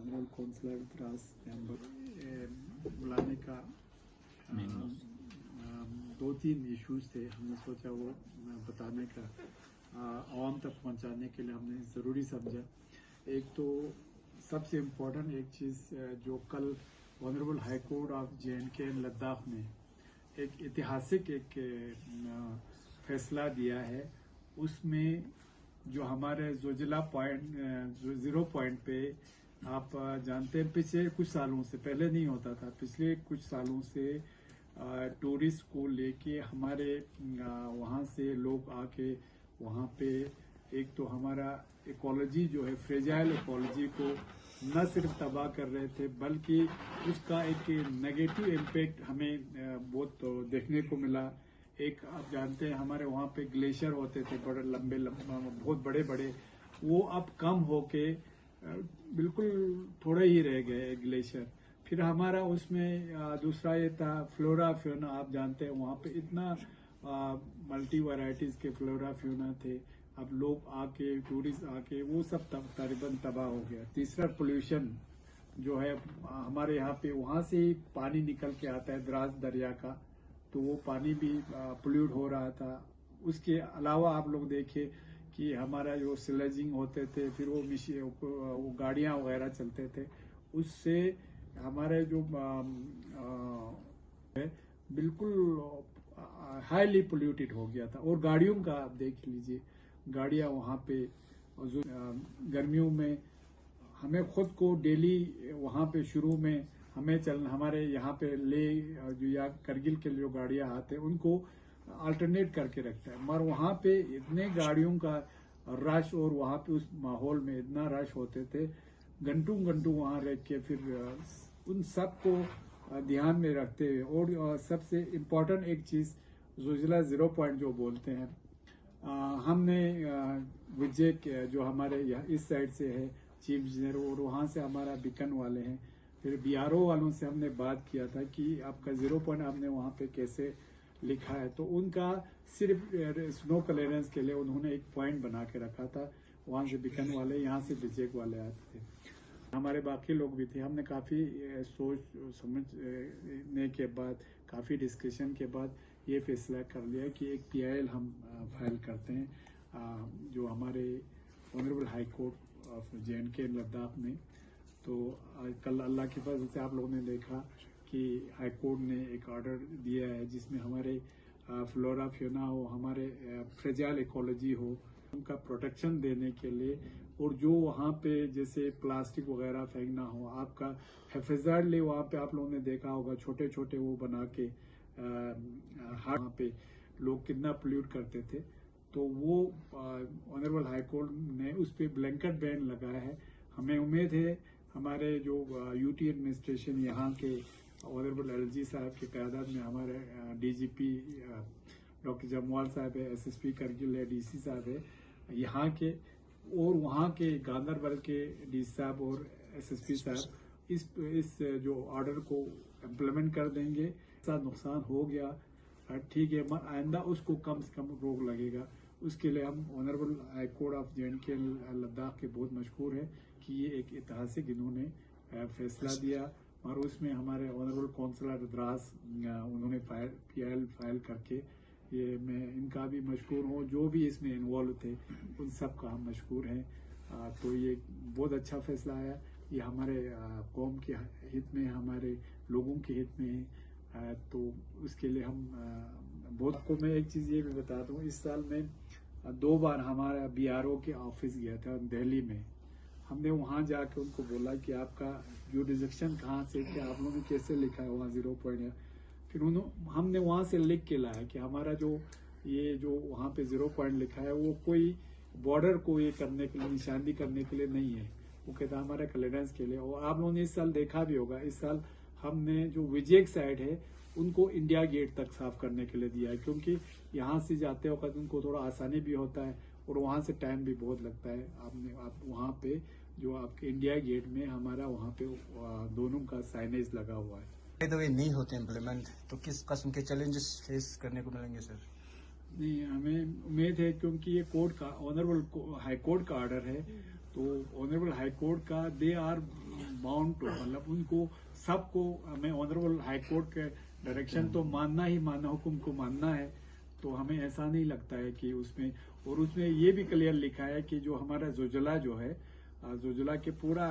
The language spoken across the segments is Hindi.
ऑनरेबल काउंसलर द्रास बुलाने का दो तीन इश्यूज थे। हमने सोचा वो बताने का आवाम तक पहुंचाने के लिए हमने ज़रूरी समझा। एक तो सबसे इम्पोर्टेंट एक चीज़ जो कल honourable high court of JNK Ladakh ने एक ऐतिहासिक एक फैसला दिया है, उसमें जो हमारे जोजिला पॉइंट 0 पॉइंट पे आप जानते हैं पिछले कुछ सालों से, पहले नहीं होता था, पिछले कुछ सालों से टूरिस्ट को लेके हमारे वहाँ से लोग आके वहाँ पे एक तो हमारा इकोलॉजी जो है फ्रेजाइल इकोलॉजी को न सिर्फ तबाह कर रहे थे बल्कि उसका एक नेगेटिव इम्पैक्ट हमें बहुत देखने को मिला। एक आप जानते हैं हमारे वहाँ पे ग्लेशियर होते थे बड़े लंबे बहुत बड़े बड़े, वो अब कम होके बिल्कुल थोड़े ही रह गए ग्लेशियर। फिर हमारा उसमें दूसरा ये था फ्लोरा फ्यूना, आप जानते हैं वहाँ पे इतना मल्टी वैरायटीज के फ्लोरा फ्यूना थे, अब लोग आके टूरिस्ट आके वो सब तकरीबन तबाह हो गया। तीसरा पोल्यूशन जो है हमारे यहाँ पे, वहाँ से ही पानी निकल के आता है द्रास दरिया का, तो वो पानी भी पोल्यूट हो रहा था। उसके अलावा आप लोग देखिए कि हमारा जो स्लेजिंग होते थे, फिर वो गाड़ियाँ वगैरह चलते थे, उससे हमारे जो बिल्कुल हाईली पोल्यूटेड हो गया था। और गाड़ियों का आप देख लीजिए, गाड़ियाँ वहाँ पे गर्मियों में हमें खुद को डेली वहाँ पे शुरू में हमें चलना, हमारे यहाँ पे ले जो या करगिल के लिए जो गाड़ियाँ आते हैं उनको अल्टरनेट करके रखता है, मगर वहाँ पे इतने गाड़ियों का रश और वहाँ पे उस माहौल में इतना रश होते थे, घंटों घंटों वहाँ रह के फिर उन सब को ध्यान में रखते हुए। और सबसे इम्पोर्टेंट एक चीज़ जोजिला 0 पॉइंट जो बोलते हैं, हमने विजय जो हमारे यहाँ इस साइड से है चीफ इंजीनियर, और वहाँ से हमारा बीकन वाले हैं, फिर BRO वालों से हमने बात किया था कि आपका 0 पॉइंट आपने वहाँ पे कैसे लिखा है, तो उनका सिर्फ स्नो क्लियरेंस के लिए उन्होंने एक पॉइंट बना के रखा था। वहाँ से बीकन वाले, यहाँ से विजय वाले आते थे, हमारे बाकी लोग भी थे। हमने काफ़ी सोच समझने के बाद, काफ़ी डिस्कशन के बाद ये फैसला कर लिया कि एक PIL हम फाइल करते हैं जो हमारे honourable high court of JNK Ladakh में। तो कल अल्लाह की फजल से आप लोगों ने देखा कि हाई कोर्ट ने एक ऑर्डर दिया है जिसमें हमारे फ्लोरा फ्यूना हो, हमारे फ्रेजाइल इकोलॉजी हो, उनका प्रोटेक्शन देने के लिए, और जो वहाँ पे जैसे प्लास्टिक वगैरह फेंकना हो, आपका हैफाजतली वहाँ पे आप लोगों ने देखा होगा छोटे छोटे वो बना के वहाँ पे लोग कितना पोल्यूट करते थे, तो वो ऑनरेबल हाई कोर्ट ने उस पर ब्लैंकेट बैन लगाया है। हमें उम्मीद है हमारे जो UT एडमिनिस्ट्रेशन यहाँ के ऑनरेबल LG साहब के क़यादत में, हमारे DGP डॉक्टर जमवाल साहब है, SSP करगिल है, DC साहब है यहाँ के, और वहाँ के गांधरबल के DC साहब और SSP साहब इस जो ऑर्डर को इम्प्लीमेंट कर देंगे। ऐसा नुकसान हो गया ठीक है, मगर आइंदा उसको कम से कम रोक लगेगा। उसके लिए हम honourable high court of JNK Ladakh के बहुत मशहूर है कि ये एक ऐतिहासिक इन्होंने फैसला दिया, और उसमें हमारे ऑनरेबल काउंसलर द्रास उन्होंने PIL फाइल करके, ये मैं इनका भी मशहूर हूँ, जो भी इसमें इन्वॉल्व थे उन सब का हम मशहूर हैं। तो ये बहुत अच्छा फैसला आया, ये हमारे कौम के हित में, हमारे लोगों के हित में है। तो उसके लिए हम बहुत को मैं एक चीज़ ये भी बता दूँ, इस साल में 2 बार हमारा BRO के ऑफिस गया था दिल्ली में। हमने वहाँ जाके उनको बोला कि आपका जुरिडिक्शन कहाँ से, कि आप लोगों ने कैसे लिखा है वहाँ 0 पॉइंट है। फिर हमने वहाँ से लिख के लाया कि हमारा जो वहाँ पे 0 पॉइंट लिखा है वो कोई बॉर्डर को ये करने के लिए, निशानदी करने के लिए नहीं है, वो कहता है हमारा क्लियरेंस के लिए। और आप लोगों ने इस साल देखा भी होगा, इस साल हमने जो विजय साइड है उनको इंडिया गेट तक साफ करने के लिए दिया है, क्योंकि यहाँ से जाते वक्त उनको थोड़ा आसानी भी होता है और वहाँ से टाइम भी बहुत लगता है। आप वहाँ पे जो आपके इंडिया गेट में हमारा वहाँ पे दोनों का साइनेज लगा हुआ है। तो ये नहीं होते इम्प्लीमेंट, तो किस किस्म के चैलेंजेस फेस करने को मिलेंगे सर? नहीं, हमें उम्मीद है क्योंकि ये कोर्ट का ऑनरेबल हाई कोर्ट का ऑर्डर है, तो ऑनरेबल हाई कोर्ट का दे आर बाउंड टू, मतलब उनको सबको हमें ऑनरेबल हाई कोर्ट के डायरेक्शन तो मानना ही मानना, हुक्म को मानना है। तो हमें ऐसा नहीं लगता है कि उसमें, और उसमें ये भी क्लियर लिखा है कि जो हमारा जोजिला जो है, जोजिला के पूरा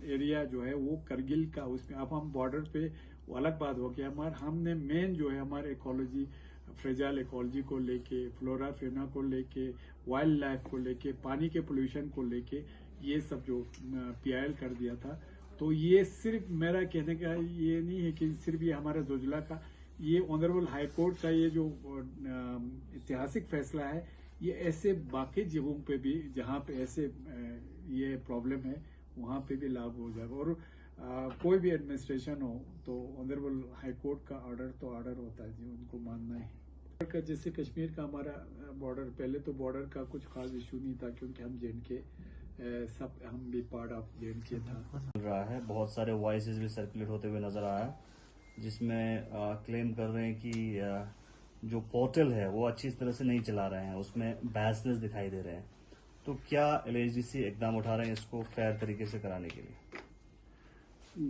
एरिया जो है वो करगिल का, उसमें अब हम बॉर्डर पे, वो अलग बात हो गया। हमारे हमने मेन जो है हमारे इकोलॉजी, फ्रेजाइल इकोलॉजी को लेके, फ्लोरा फेना को लेके, वाइल्ड लाइफ को लेके, पानी के पोल्यूशन को लेके, ये सब जो पीआईएल कर दिया था। तो ये सिर्फ मेरा कहने का ये नहीं है कि सिर्फ ये हमारा जोजिला का, ये ऑनरेबल हाई कोर्ट का ये जो ऐतिहासिक फैसला है, ये ऐसे बाकी जगहों पे भी जहाँ पे ऐसे ये प्रॉब्लम है वहाँ पे भी लागू हो जाएगा। और कोई भी एडमिनिस्ट्रेशन हो तो ऑनरेबल हाई कोर्ट का ऑर्डर तो ऑर्डर होता है जी, उनको मानना है। का जैसे कश्मीर का हमारा बॉर्डर, पहले तो बॉर्डर का कुछ खास इशू नहीं था क्योंकि हम J&K सब, हम भी पार्ट ऑफ J&K था। चल रहा है, बहुत सारे वॉइसेस भी सर्कुलेट होते हुए नजर आ रहा है जिसमें क्लेम कर रहे हैं कि जो पोर्टल है वो अच्छी तरह से नहीं चला रहे हैं, उसमें बैसलेस दिखाई दे रहे हैं। तो क्या LHDC इकदाम उठा रहे हैं इसको फेयर तरीके से कराने के लिए?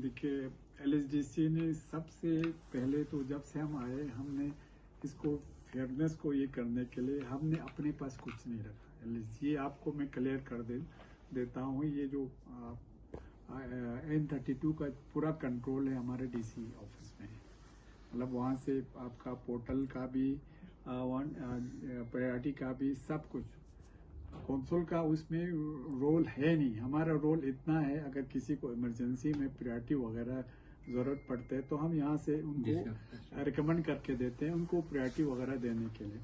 देखिए, LHDC ने सबसे पहले तो जब से हम आए, हमने इसको फेयरनेस को ये करने के लिए हमने अपने पास कुछ नहीं रखा। ये आपको मैं क्लियर कर देता हूँ। ये जो N32 का पूरा कंट्रोल है हमारे DC ऑफिस में, मतलब वहाँ से आपका पोर्टल का भी, प्रायोरिटी का भी, सब कुछ। कौंसल का उसमें रोल है नहीं। हमारा रोल इतना है, अगर किसी को इमरजेंसी में प्रायोरिटी वगैरह ज़रूरत पड़ते हैं तो हम यहाँ से उनको रिकमेंड करके देते हैं, उनको प्रायोरिटी वगैरह देने के लिए।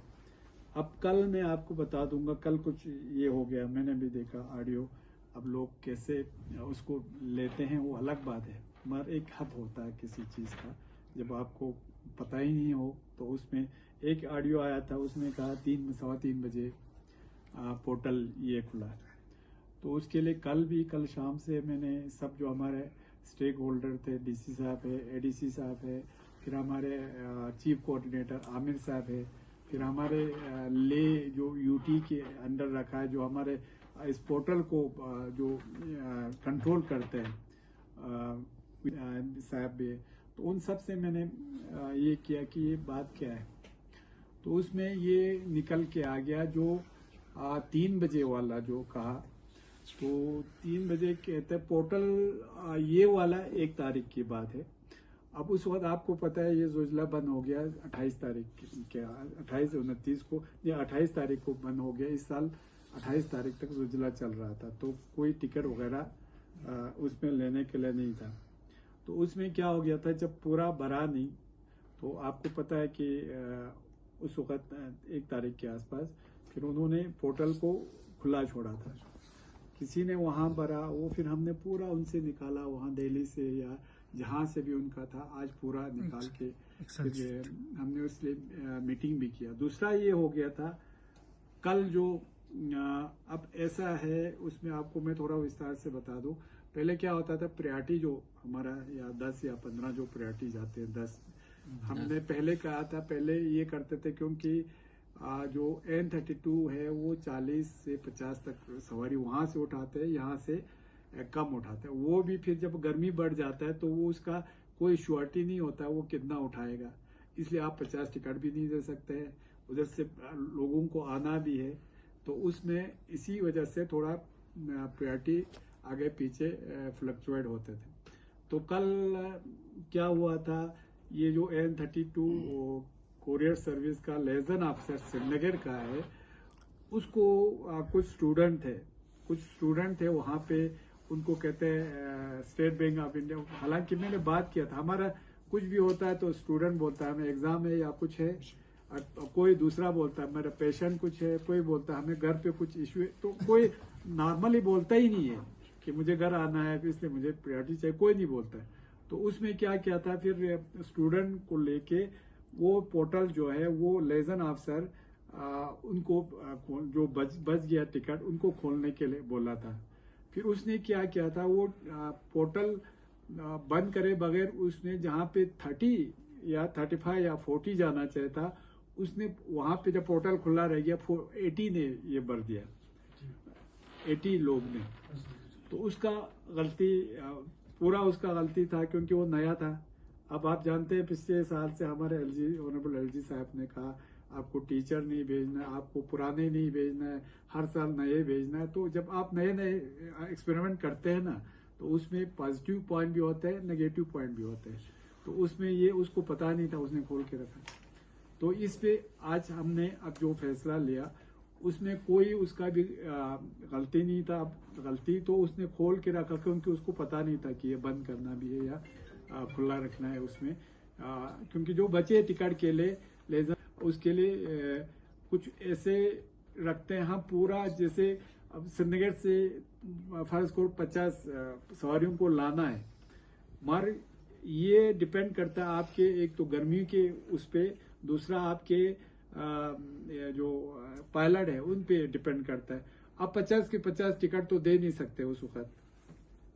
अब कल मैं आपको बता दूंगा, कल कुछ ये हो गया, मैंने भी देखा ऑडियो। अब लोग कैसे उसको लेते हैं वो अलग बात है, मगर एक हद होता है किसी चीज़ का, जब आपको पता ही नहीं हो। तो उसमें एक ऑडियो आया था, उसने कहा 3-3:15 बजे पोर्टल ये खुला है। तो उसके लिए कल शाम से मैंने सब जो हमारे स्टेक होल्डर थे, DC साहब है, ADC साहब है, फिर हमारे चीफ कोऑर्डिनेटर आमिर साहब है, फिर हमारे ले जो UT के अंडर रखा है, जो हमारे इस पोर्टल को जो कंट्रोल करते हैं साहब भी, तो उन सब से मैंने ये किया कि ये बात क्या है। तो उसमें ये निकल के आ गया जो 3 बजे वाला जो कहा। तो 3 बजे कहते पोर्टल ये वाला 1 तारीख की बात है। अब उस वक्त आपको पता है ये जोजिला बंद हो गया 28 तारीख क्या 28-29 को, या 28 तारीख को बंद हो गया। इस साल 28 तारीख तक जोजिला चल रहा था, तो कोई टिकट वगैरह उसमें लेने के लिए नहीं था। तो उसमें क्या हो गया था, जब पूरा भरा नहीं, तो आपको पता है कि उस वक्त 1 तारीख के आसपास फिर उन्होंने पोर्टल को खुला छोड़ा था। किसी ने वहाँ भरा, वो फिर हमने पूरा उनसे निकाला, वहाँ दिल्ली से या जहाँ से भी उनका था, आज पूरा निकाल के फिर हमने उसलिए मीटिंग भी किया। दूसरा ये हो गया था कल जो अब ऐसा है, उसमें आपको मैं थोड़ा विस्तार से बता दूं। पहले क्या होता था, प्रायोरिटी जो हमारा या 10 या 15 जो प्रायोरिटी जाते हैं 10, हमने पहले कहा था, पहले ये करते थे क्योंकि जो N32 है वो 40 से 50 तक सवारी वहाँ से उठाते हैं, यहाँ से कम उठाते हैं। वो भी फिर जब गर्मी बढ़ जाता है तो वो उसका कोई श्योरिटी नहीं होता है वो कितना उठाएगा, इसलिए आप 50 टिकट भी नहीं दे सकते हैं, उधर से लोगों को आना भी है। तो उसमें इसी वजह से थोड़ा प्रायोरिटी आगे पीछे फ्लक्चुएट होते थे। तो कल क्या हुआ था, ये जो N32 कोरियर सर्विस का लेजन ऑफिसर श्रीनगर का है, उसको कुछ स्टूडेंट थे वहाँ पे, उनको कहते हैं स्टेट बैंक ऑफ इंडिया। हालांकि मैंने बात किया था, हमारा कुछ भी होता है तो स्टूडेंट बोलता है हमें एग्जाम है या कुछ है, कोई दूसरा बोलता है मेरा पेशेंट कुछ है, कोई बोलता है हमें घर पे कुछ इश्यू है। तो कोई नॉर्मली बोलता ही नहीं है कि मुझे घर आना है इसलिए मुझे प्रायोरिटी चाहिए, कोई नहीं बोलता है। तो उसमें क्या किया था, फिर स्टूडेंट को लेके वो पोर्टल जो है वो लेजन ऑफिसर उनको जो बच गया टिकट उनको खोलने के लिए बोला था। फिर उसने क्या किया था, वो पोर्टल बंद करे बगैर उसने जहाँ पे 30 या 35 या 40 जाना चाहिए था, उसने वहाँ पे जब पोर्टल खुला रह गया 80 ने ये भर दिया, 80 लोग ने। तो उसका गलती पूरा उसका गलती था क्योंकि वो नया था। अब आप जानते हैं पिछले साल से हमारे ऑनरेबल एलजी साहब ने कहा आपको टीचर नहीं भेजना है, आपको पुराने नहीं भेजना है, हर साल नए भेजना है। तो जब आप नए नए एक्सपेरिमेंट करते हैं ना, तो उसमें पॉजिटिव पॉइंट भी होते हैं, नेगेटिव पॉइंट भी होते हैं। तो उसमें ये उसको पता नहीं था, उसने खोल के रखा। तो इस पे आज हमने अब जो फैसला लिया उसमें कोई उसका भी गलती नहीं था। गलती तो उसने खोल के रखा क्योंकि उसको पता नहीं था कि ये बंद करना भी है या खुला रखना है उसमें। क्योंकि जो बचे टिकट के लिए लेजर, उसके लिए कुछ ऐसे रखते हैं हम पूरा, जैसे अब श्रीनगर से फर्ज को 50 सवारियों को लाना है, मगर ये डिपेंड करता है आपके एक तो गर्मी के उस पे, दूसरा आपके जो पायलट है उन पे डिपेंड करता है। अब 50 के 50 टिकट तो दे नहीं सकते उस वक्त,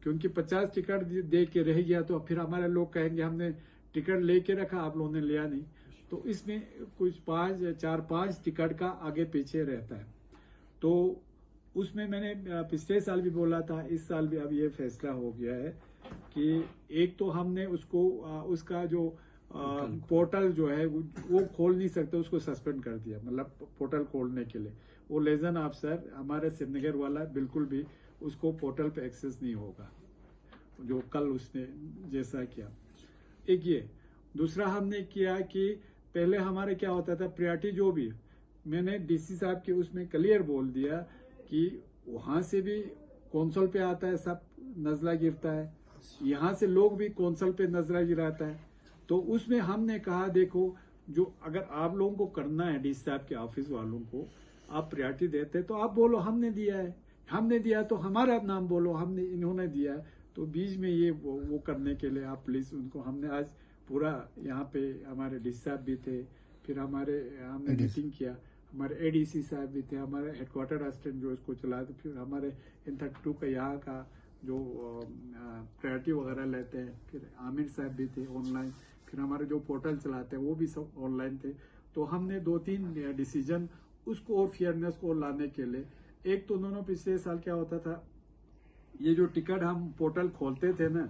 क्योंकि 50 टिकट दे के रह गया तो फिर हमारे लोग कहेंगे हमने टिकट लेके रखा, आप लोगों ने लिया नहीं। तो इसमें कुछ 4-5 टिकट का आगे पीछे रहता है। तो उसमें मैंने पिछले साल भी बोला था, इस साल भी अब ये फैसला हो गया है कि एक तो हमने उसको उसका जो पोर्टल जो है वो खोल नहीं सकते, उसको सस्पेंड कर दिया। मतलब पोर्टल खोलने के लिए वो लेजन अफसर हमारे श्रीनगर वाला बिल्कुल भी उसको पोर्टल पे एक्सेस नहीं होगा, जो कल उसने जैसा किया। एक ये दूसरा हमने किया कि पहले हमारे क्या होता था, प्रायोरिटी जो भी मैंने डीसी साहब के उसमें क्लियर बोल दिया कि वहां से भी कौंसल पे आता है, सब नजला गिरता है, यहाँ से लोग भी कौंसल पे नजला गिराता है। तो उसमें हमने कहा देखो, जो अगर आप लोगों को करना है, डीसी साहब के ऑफिस वालों को आप प्रायोरिटी देते तो आप बोलो हमने दिया है, हमने दिया तो हमारा नाम बोलो, हमने इन्होंने दिया है। तो बीच में ये वो करने के लिए आप प्लीज उनको, हमने आज पूरा यहाँ पे हमारे डीसी साहब भी थे, फिर हमने मीटिंग किया, हमारे एडीसी साहब भी थे, हमारे हेडक्वार्टर असिस्टेंट जो इसको चला, तो फिर हमारे इन 32 का यहाँ का जो प्रायोरिटी वगैरह लेते हैं, फिर आमिर साहब भी थे ऑनलाइन, फिर हमारे जो पोर्टल चलाते हैं वो भी सब ऑनलाइन थे। तो हमने 2-3 डिसीजन उसको और फेयरनेस को लाने के लिए, एक तो उन्होंने पिछले साल क्या होता था, ये जो टिकट हम पोर्टल खोलते थे ना,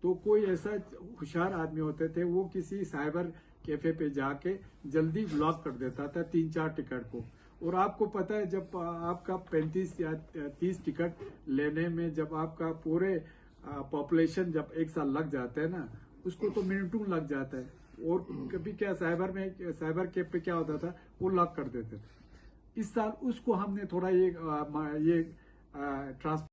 तो कोई ऐसा होशियार आदमी होते थे वो किसी साइबर कैफे पे जाके जल्दी ब्लॉक कर देता था 3-4 टिकट को। और आपको पता है जब आपका 35 या 30 टिकट लेने में जब आपका पूरे पॉपुलेशन जब एक साल लग जाता है ना, उसको तो मिनटों लग जाता है। और कभी क्या साइबर कैफ पे क्या होता था, वो लॉक कर देते थे। इस साल उसको हमने थोड़ा ये ट्रांसफर